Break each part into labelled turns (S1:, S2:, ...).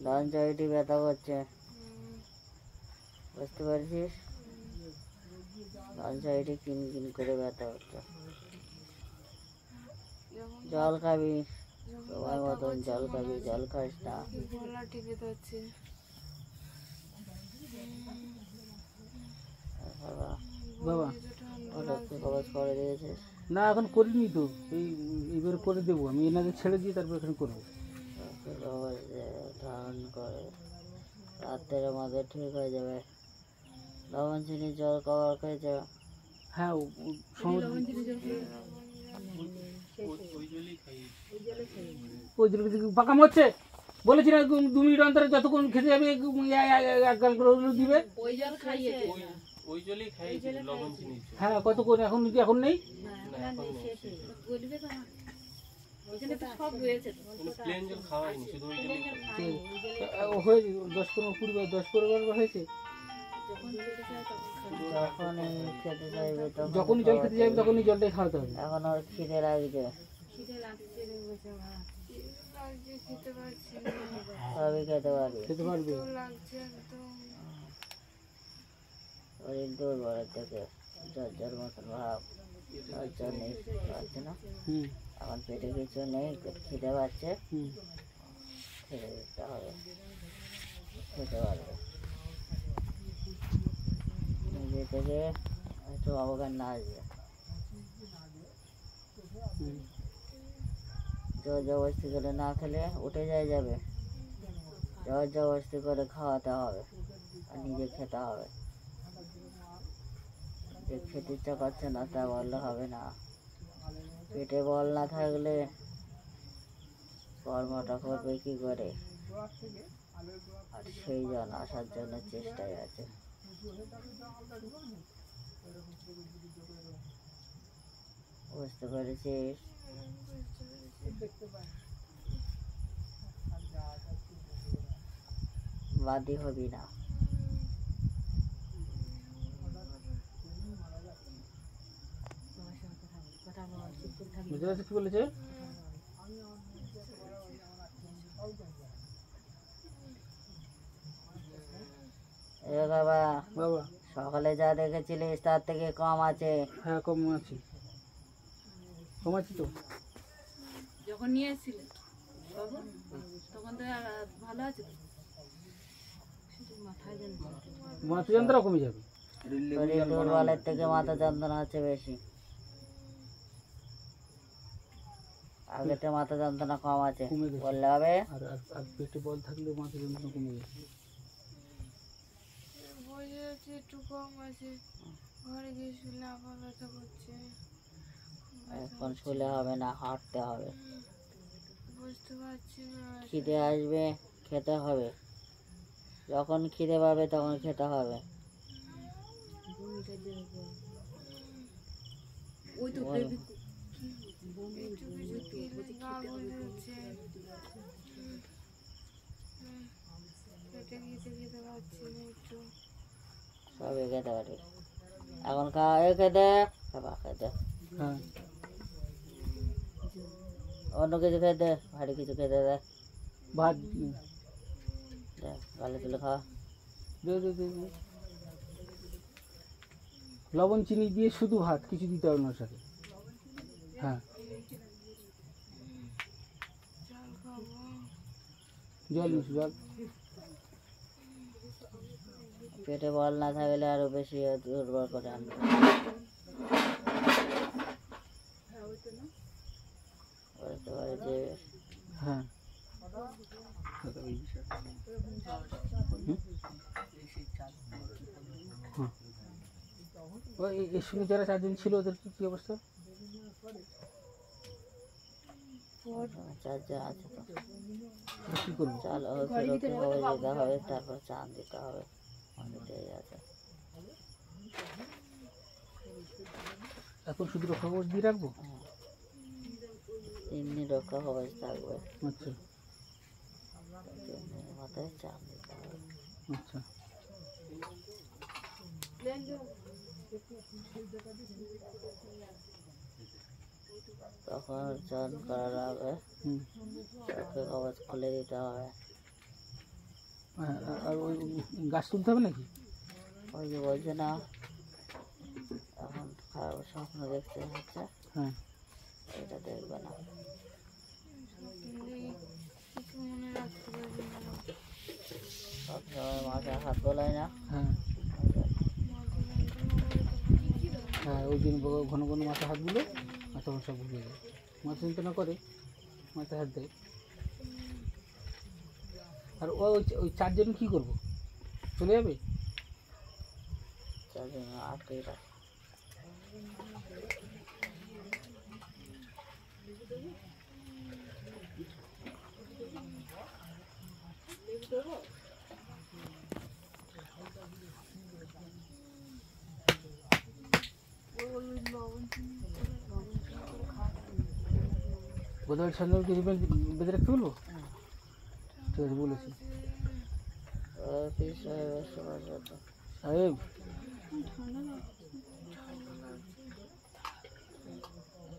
S1: ডান সাইডে ব্যথা করছে, বুঝতে পারছিস? ডান সাইডে কিন কিন করে ব্যথা হচ্ছে। জল খাবি, সময় মতন জল খাবি, জল খাস না।
S2: বাবা
S1: ওটাকে কবজ করে দিয়েছিস?
S2: না এখন করিনি তো, এইবার করে দেবো আমি, এনাকে ছেড়ে দিয়ে তারপর এখানে করবো।
S1: কবজ ধারণ করে রাতের মধ্যে ঠিক হয়ে যাবে। লবণ চিনি জল খাবার খেয়েছে?
S2: হ্যাঁ ওই জল পাকাম হচ্ছে, বলেছি না 2 মিনিট অন্তরে যতক্ষণ খেতে যাবে এক গাল করে দিবে। হ্যাঁ কতক্ষণ এখন এখন নেই? 10-15 হয়েছে। যখনই জল খেতে যাবে তখনই জলটাই খাওয়াতে হবে।
S1: এখন ওর খিদে লাগছে, সবই খেতে পারবি। শরীর দুর্বলের থেকে জ্বর মতন ভাব, জ্বর নেই পাচ্ছে না। এখন পেটে কিছু নেই, খিদে পাচ্ছে, খেতে দিতে হবে, খেতে পারবে। নিজে থেকে একটু অবজ্ঞান না আসবে, জোর জবরদস্তি করে না খেলে উঠে যাবে, জোর জবরদস্তি করে খাওয়াতে হবে আর নিজে খেতে হবে। যে খেতে ইচ্ছা করছে না তা বললে হবে না। পেটে বল না থাকলে কর্মটা করবে কি করে, আর সেই জন আসার জন্য চেষ্টায় আছে। বুঝতে পেরেছিস? বাদী হবি না।
S2: কি বলেছে?
S1: বাবা সকালে যা দেখেছিলিস তার থেকে কম আছে।
S2: হ্যাঁ কম আছে, কম আছে তো।
S3: যখন নিয়ে এসেছিলেন তখন তো ভালো আছে,
S2: মাথা যন্ত্রণা কমে যাবে।
S1: শরীর দুর্বলের থেকে মাথা যন্ত্রণা হচ্ছে বেশি। আগেতে মাথা যন্ত্রণা কম আছে বললে হবে?
S2: আর পেটে বল থাকলে মাথা যন্ত্রণা কমে যাবে।
S3: একটু কম আছে, ঘরে গিয়ে শুলে আবার ব্যথা করছে।
S1: এখন শুলে হবে না, হাঁটতে হবে।
S3: বুঝতে পারছি না।
S1: খিদে আসবে, খেতে হবে। যখন খিদে পাবে তখন খেতে হবে। সবই খেতে পারি এখন, খাওয়া খেতে খাবার খেতে, অন্য কিছু খেতে, ভারী কিছু খেতে দে,
S2: ভাত
S1: গালে তুলে খাওয়া।
S2: লবণ চিনি দিয়ে শুধু ভাত, কিছু দিতে হবে না সাথে। হ্যাঁ জল জল।
S1: পেটে বল না থাকলে আরো বেশি দুর্বল করে আনবে। বুঝতে পারছিস?
S2: হ্যাঁ এর সঙ্গে যারা 4 জন ছিল ওদের কি অবস্থা?
S1: আছে তো, কি করবো? চাল যেতে হবে, তারপর চান দিতে হবে। আছে
S2: এখন শুধু রক্ষা কবচ দিয়ে রাখবো?
S1: 3 দিন রক্ষা কবচ থাকবে।
S2: আচ্ছা,
S1: 3 দিনের মাথায় চান দিতে হবে।
S2: আচ্ছা।
S1: তখন চান করার আগে
S2: হুম।
S1: চোখে কবচ খুলে দিতে হবে।
S2: আর ওই গাছ তুলতে হবে নাকি?
S1: ওই যে বলছে না এখন খারাপ স্বপ্ন দেখতে হচ্ছে,
S2: হ্যাঁ।
S1: এটা দেখবে না।
S3: কিছু মনে রাখতে পারবি না।
S1: সবসময় মাথায় হাত বোলায় না,
S2: হ্যাঁ হ্যাঁ, ওই দিন ঘন ঘন মাথা হাত দিল আর তখন সব ভুলে যায়। মাথা যন্ত্রণা করে, মাথায় হাত দেয়। আর ওই চারজন কী করবো? চলে যাবে?
S1: তার জন্য আটকে রাখ।
S2: গোদাবরীর সঙ্গে কিছু বেঁধে রাখতে বলবো? ঠিক আছে, বলেছি।
S1: পিস হয়ে বসে বসে তো
S2: সাহেব,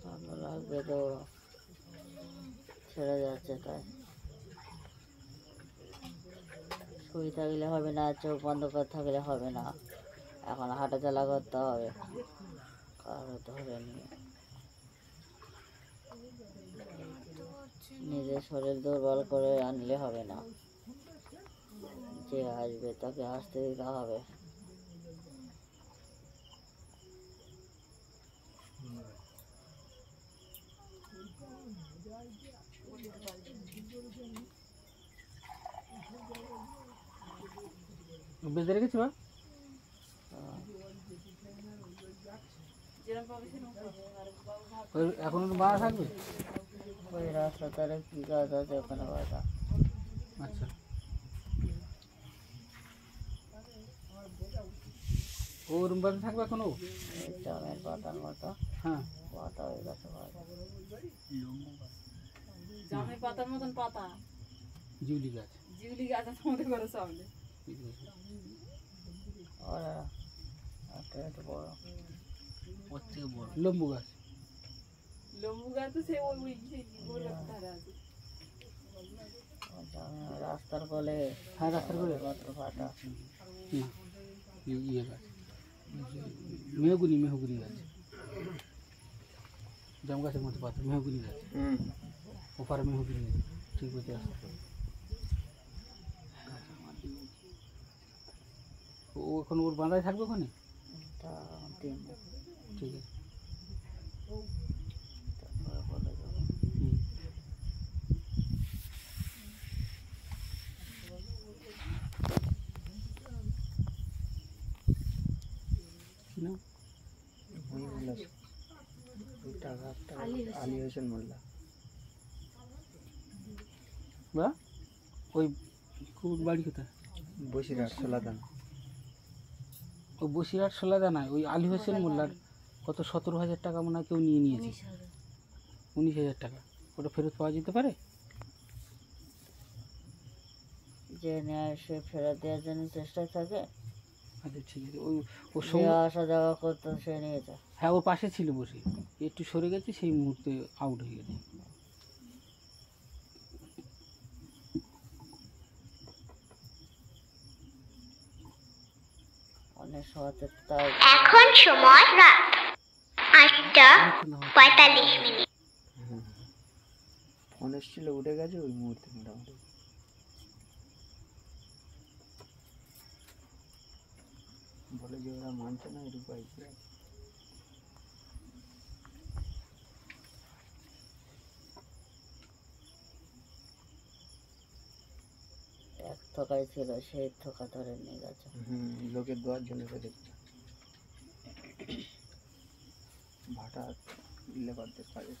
S1: ঠান্ডা লাগবে তো, ছেড়ে যাচ্ছে তাই। শুয়ে থাকলে হবে না, চোখ বন্ধ করে থাকলে হবে না, এখন হাঁটাচলা করতে হবে। কারো ধরে নিয়ে নিজের শরীর দুর্বল করে আনলে হবে না, যে আসবে তাকে আসতে দিতে হবে।
S2: বেঁধে রেখেছি বা এখন বাধা থাকবে?
S1: ওই রাস্তা তারে কি কাজ আছে ওখানে বাধা।
S2: আচ্ছা, ও রুম বাধা থাকবে এখনো?
S1: এই চামের পাতার মতো
S2: হ্যাঁ,
S1: পাতা হয়ে গেছে বাধা।
S4: জামের পাতার মতন পাতা,
S2: জিউলি গাছ।
S4: জিউলি গাছ আছে আমাদের ঘরের সামনে।
S1: ওরা একটা একটু বড়,
S2: ওর থেকে বড় লম্বু গাছ।
S4: লম্বু গাছ তো সে ওই গোল ধারে আছে।
S1: রাস্তার কোলে।
S2: হ্যাঁ, রাস্তার কোলে।
S1: মাত্র পাতা।
S2: না, ইয়ে গাছ, মেহগুনি গাছ, জাম গাছের মতো পাতা, মেহগুনি গাছ। ওপারে মেহগুনি গাছ, ঠিক বলতে আসতে। ও এখন ওর বাঁধায় থাকবে ওখানে?
S1: তা দিন
S2: ঠিক আছে।
S1: তারপরে বলে দেবো।
S2: হুম। কি নাম?
S5: আলী হোসেন মোল্লা।
S2: বা ওই বাড়ি কোথায়?
S5: বসিরহাট সোলাদানা।
S2: ওই বসিরহাট সোলাদানায় ওই আলী হোসেন মোল্লার কত 17,000 টাকা মনে হয় কেউ নিয়ে নিয়েছে। 19,000 টাকা। ওটা ফেরত পাওয়া যেতে পারে?
S1: যে নেয় সে ফেরত দেওয়ার জন্য চেষ্টায় থাকে।
S2: আচ্ছা, ঠিক আছে। ওই ওর
S1: যে
S2: সঙ্গে,
S1: আসা যাওয়া করতো সে নিয়েছে।
S2: হ্যাঁ, ওর পাশে ছিল বসে, একটু সরে গেছে, সেই মুহূর্তে আউট হয়ে গেছে।
S1: অনেক সময় তো তাও
S6: এখন সময় রাত 8:45।
S5: ফোন এসেছিল, উঠে গেছে ওই মুহূর্তে মোটামুটি। বলে যে ওরা মানছে না, এর উপায় কি আছে?
S1: এক থকাই ছিল, সেই থোকা ধরে নিয়ে গেছে।
S5: লোকের দোয়ার জন্য দেখছে ভাটা লেবারদের কাজে।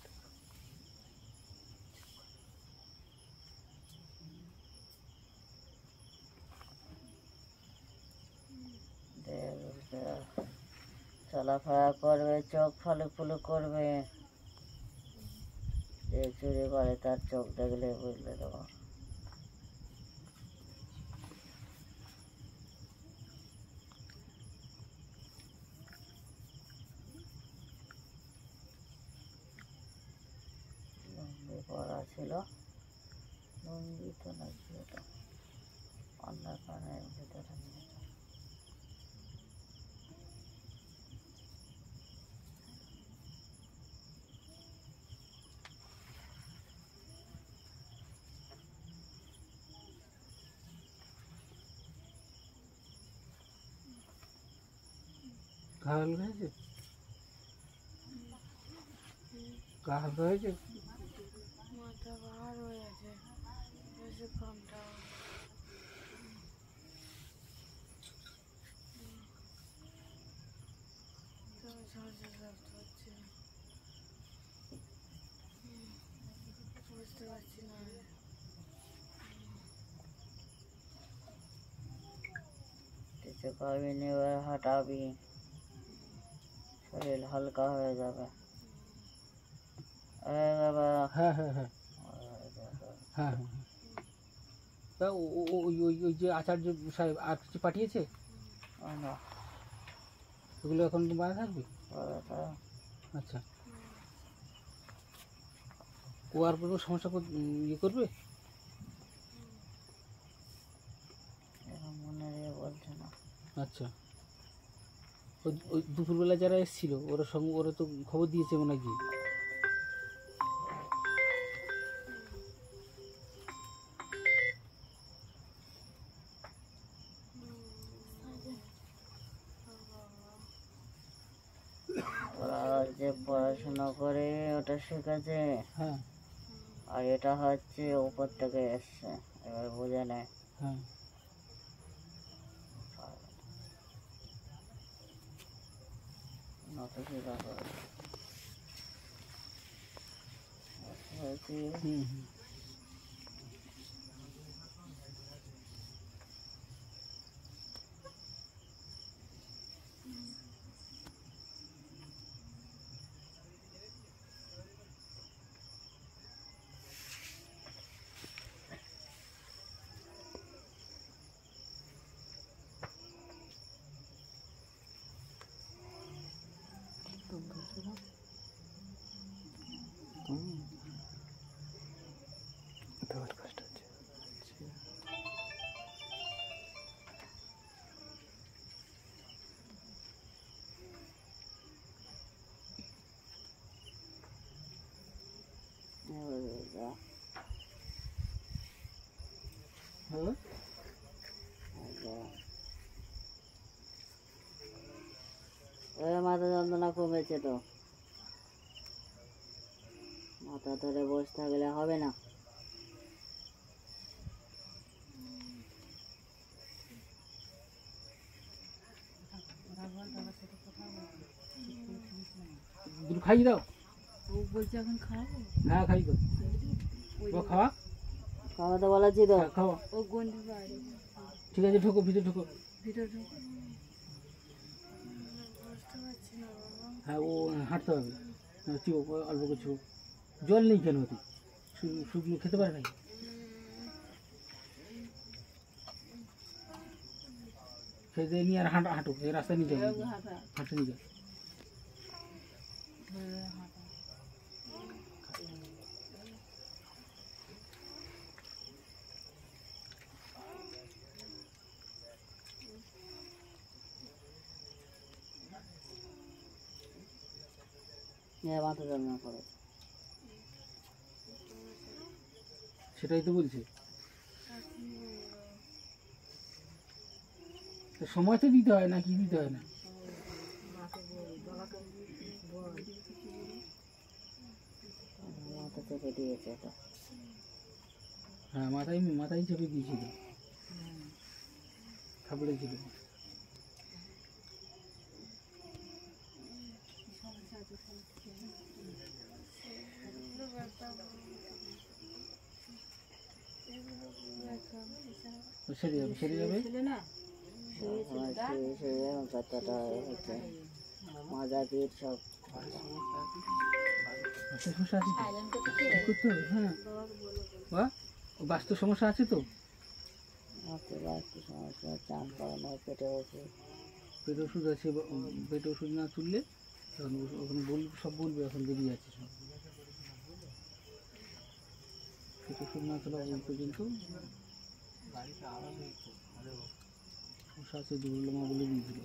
S1: চলাফেরা করবে, চোখ ফালু ফুলু করবে, যে চুরি করে তার চোখ দেখলে বুঝলে দেবো। ছিল, লুঙ্গি তো নাকি ওটা অন্ধকারের ভিতরে নিয়েছে।
S2: ঘা হালকা হয়েছে? ঘা হালকা হয়েছে?
S3: মাথা বার হয়ে আছে, বেশি কমটা তবে ঝরঝর লাগতে হচ্ছে, বুঝতে পারছি না।
S1: কিছু খাবি নি, এবার হাঁটাবি, শরীর হালকা হয়ে যাবে। হয়ে যাবে,
S2: হ্যাঁ হ্যাঁ হ্যাঁ
S1: হয়ে যাবে।
S2: হ্যাঁ হ্যাঁ। তা ওই যে আচার্য সাহেব আর কিছু পাঠিয়েছে,
S1: না,
S2: ওগুলো এখন বাধা থাকবে?
S1: পরে তো
S2: আচ্ছা, ও আর কোনো সমস্যা ইয়ে করবে?
S1: এখন মনে দিয়ে বলছে না।
S2: আচ্ছা, ওই দুপুরবেলা যারা এসেছিল ওরা তো খবর দিয়েছে মনে হয় গিয়ে।
S1: ওরা যে পড়াশোনা করে ওটা শেখাচ্ছে,
S2: হ্যাঁ
S1: আর এটা হচ্ছে উপর থেকে এসছে, এবার বোঝে নেয়।
S2: হ্যাঁ।
S1: নতুন ব্যাপার
S2: হুম হুম।
S5: দেওয়ার কষ্ট হচ্ছে।
S2: হ্যাঁ
S1: মাথা যন্ত্রণা কমেছে তো, মাথা ধরে বসে থাকলে হবে না।
S2: দুটো খাইয়ে দাও।
S4: ও বলছে এখন খাবো,
S2: হ্যাঁ খাই তো, খাওয়া
S1: খাওয়াতে বলেছি তো।
S2: খাওয়া।
S4: ও গন্ধ বাইরে
S2: ঠিক আছে, ঢোকো ভিতরে ঢোকো।
S4: ভিতরে
S3: বুঝতে পারছি না বাবা।
S2: হ্যাঁ ও হাঁটতে হবে, চিও অল্প কিছু। জল নেই কেন তুই? শুকনো খেতে পারে নাকি? খেতে নিয়ে আর হাঁটো, এই রাস্তায় নিয়ে যাবো, হাঁটতে নিয়ে যাও।
S1: মাথা যন্ত্রণা করে,
S2: সেটাই তো বলছে। তো সময় তো দিতে হয় না, কি দিতে হয় না?
S1: মাথা চেপে দিয়েছে এটা।
S2: হ্যাঁ মাথায় চেপে দিয়েছিল, খাবড়েছিল। সেরে যাবে, সেরে যাবে।
S1: কথাটা হচ্ছে মাজা পিঠ সব
S2: সমস্যা আছে তো? করতে হবে, হ্যাঁ। বাস্তু সমস্যা আছে তো?
S1: একটু সমস্যা, চান করানো, পেটে ওষুধ।
S2: পেটের ওষুধ আছে, পেটের ওষুধ না তুললে তখন ওখানে সব বলবে এখন বেরিয়ে যাচ্ছে সব। থেকে সুরনাথলা ওই পর্যন্ত ওর সাথে দুর্লমা বলে দিয়েছিল।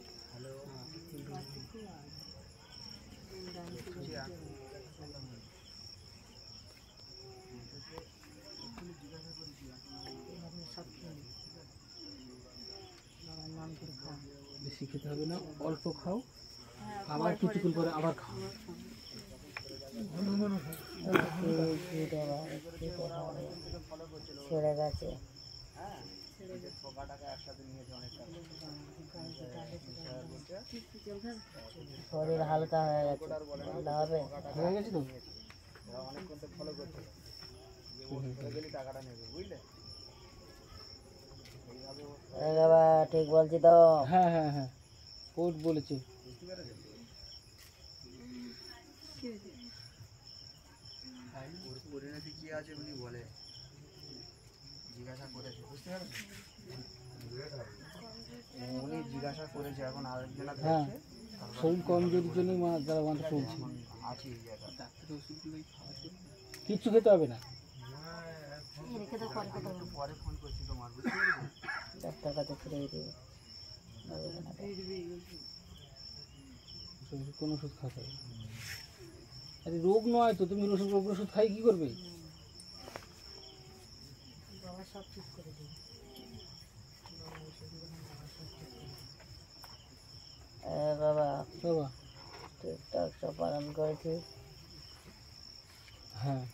S2: বেশি খেতে হবে না, অল্প খাও, আবার কিছুক্ষণ পরে আবার খাও।
S1: ছেড়ে গেছে, শরীর হালকা হয়ে গেছে, ভালো হবে।
S2: হয়ে গেছে তো?
S1: এ বাবা ঠিক বলছি তো?
S2: হ্যাঁ হ্যাঁ হ্যাঁ, কোর্ট বলেছে।
S5: পরিণতি কি আছে উনি বলে জিজ্ঞাসা করেছে, বুঝতে পারছো? উনি জিজ্ঞাসা করেছে, এখন আরেকজন
S2: হ্যাঁ, শরীর কমজোরির জন্যই তারা মাথা চলছে।
S5: আছে এই জায়গা।
S2: কিচ্ছু খেতে হবে না।
S5: একটু পরে ফোন করছি তোমার, বুঝতে পেরেছো?
S1: ডাক্তার কাছে ফিরে দিবে,
S2: কোন ওষুধ খাতে হবে? আরে রোগ নয় তো, তুমি রোগ ওষুধ খাই কি করবে?
S1: বাবা
S2: বাবা
S1: ঠিকঠাক সব পালন করেছি।
S2: হ্যাঁ,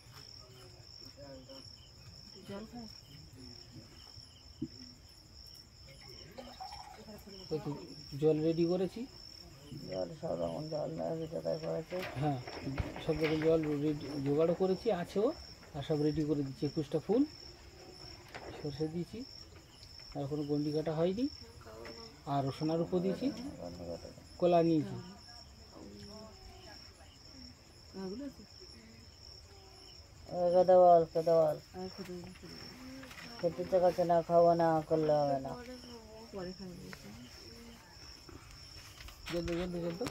S2: জল রেডি করেছি।
S1: জল সব রকম জল জোগাড় করেছে।
S2: হ্যাঁ, সব রকম জল জোগাড়ও করেছি, আছেও, আর সব রেডি করে দিচ্ছি। 21টা ফুল সর্ষে দিয়েছি, আর কোনো গন্ডি কাটা হয়নি, আর সোনার উপর দিয়েছি, কলা নিয়েছি।
S1: খেতে বল, খেতে বল, খেতে ইচ্ছে করছে না, খাবো না করলে হবে না।
S2: জলদি জলদি জলদি।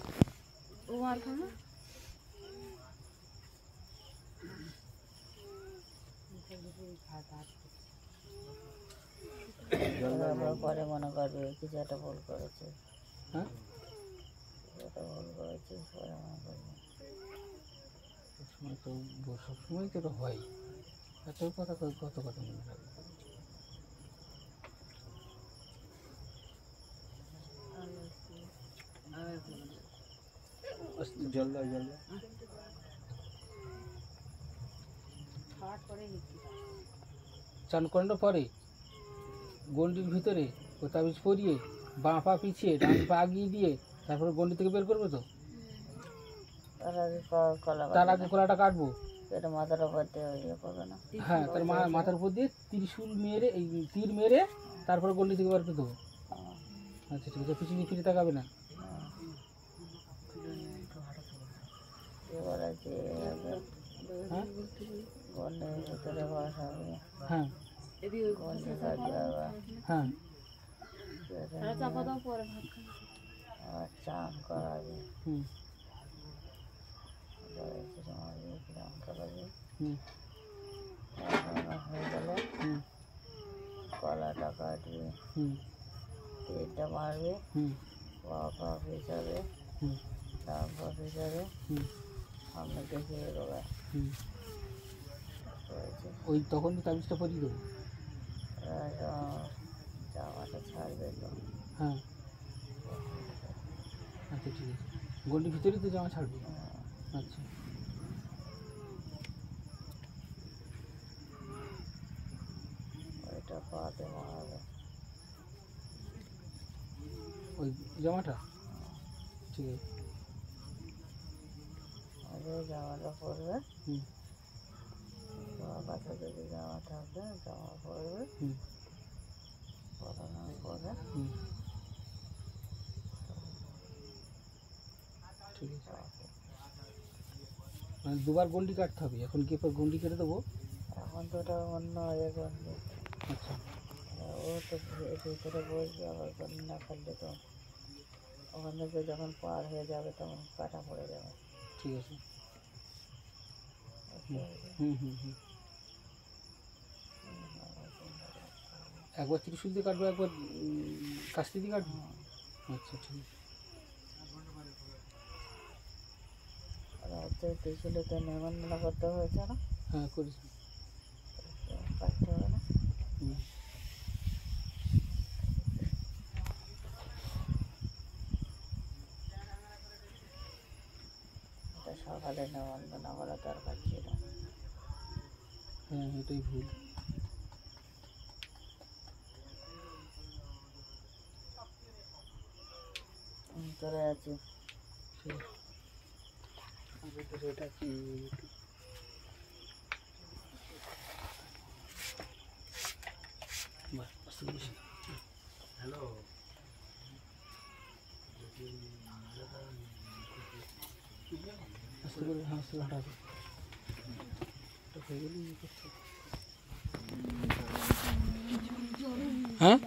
S1: আমরা পরে মনে করবে কিছু একটা ভুল করেছে,
S2: হ্যাঁ,
S1: একটা ভুল করেছে, পরে মনে করবে।
S2: সবসময় তো সবসময় তো এটা হয়, এত কথা কত কথা মনে রাখবে।
S5: জল দাও, জল দাও।
S2: চান করানোর পরে গন্ডির ভিতরে ও তাবিজ পরিয়ে বাঁ পা পিছিয়ে ডান পা আগিয়ে দিয়ে তারপরে গন্ডি থেকে বের করবে তো। তার আগে কলাটা কাটবো,
S1: এটা মাথার উপর দিয়ে ইয়ে করবে না।
S2: হ্যাঁ, তার মাথার উপর দিয়ে ত্রিশূল মেরে, এই তীর মেরে তারপরে গন্ডি থেকে বের করে দেবো। আচ্ছা ঠিক আছে, পিছনে ফিরে তাকাবে না।
S1: এবার আছে
S2: হ্যাঁ
S1: গন্ডের ভিতরে বসাবে,
S2: হ্যাঁ
S1: গন্ডে কাটবে আবার,
S2: হ্যাঁ,
S1: আবার চান করাবে,
S2: হুম হুম
S1: হয়ে গেলে
S2: হুম
S1: কলাটা কাটবে,
S2: হুম
S1: তেলটা মারবে,
S2: হুম
S1: পা পিছাবে,
S2: হুম
S1: ডান পা পিছাবে,
S2: হুম
S1: সামনে দেখে এগোবে।
S2: হুম,
S1: হয়েছে,
S2: ওই তখন তো তাবিজটা পরিয়ে দেবো।
S1: জামাটা ছাড়বে তো,
S2: হ্যাঁ, আচ্ছা ঠিক আছে, গন্ডির ভিতরেই তো জামা ছাড়বে। আচ্ছা,
S1: ওইটা পাতে মারাবে,
S2: ওই জামাটা ঠিক আছে।
S1: জামাটা পরবে,
S2: হুম
S1: কাছে যদি জামা থাকবে জামা পরবে,
S2: হুম
S1: পরানো পরে
S2: হুম, ঠিক আছে। মানে দুবার গন্ডি কাটতে হবে, এখন কি এরপর গন্ডি কেটে দেবো।
S1: এখন তো ওটা অন্য ইয়ে করবে,
S2: আচ্ছা,
S1: ও তো ভিতরে বসবে, আবার গন্ডি না কাটলে তো ওখান থেকে যখন পার হয়ে যাবে তখন কাটা পড়ে যাবে।
S2: ঠিক আছে।
S1: বুঝতে পেরেছি?
S2: হুম হুম হুম, একবার ত্রিশুল দিয়ে কাটবো, একবার কাস্তি দিয়ে কাটবো। আচ্ছা ঠিক আছে।
S1: আর হচ্ছে ত্রিশুলিতে নিমন্ত্রণ করতে হয়েছে না,
S2: হ্যাঁ করেছি।
S1: কাটতে হবে না।
S2: হুম।
S1: এটা সকালে নিমন্ত্রণ করা দরকার ছিল।
S2: হ্যাঁ এটাই ভুল।
S1: চলে যাচ্ছি।
S5: এটা কি
S2: বাহ, আস্তে করে বসে। আস্তে করে, হ্যাঁ আস্তে করে হাঁটাবে। এটা হয়ে গেলে ইয়ে করতে হবে। হ্যাঁ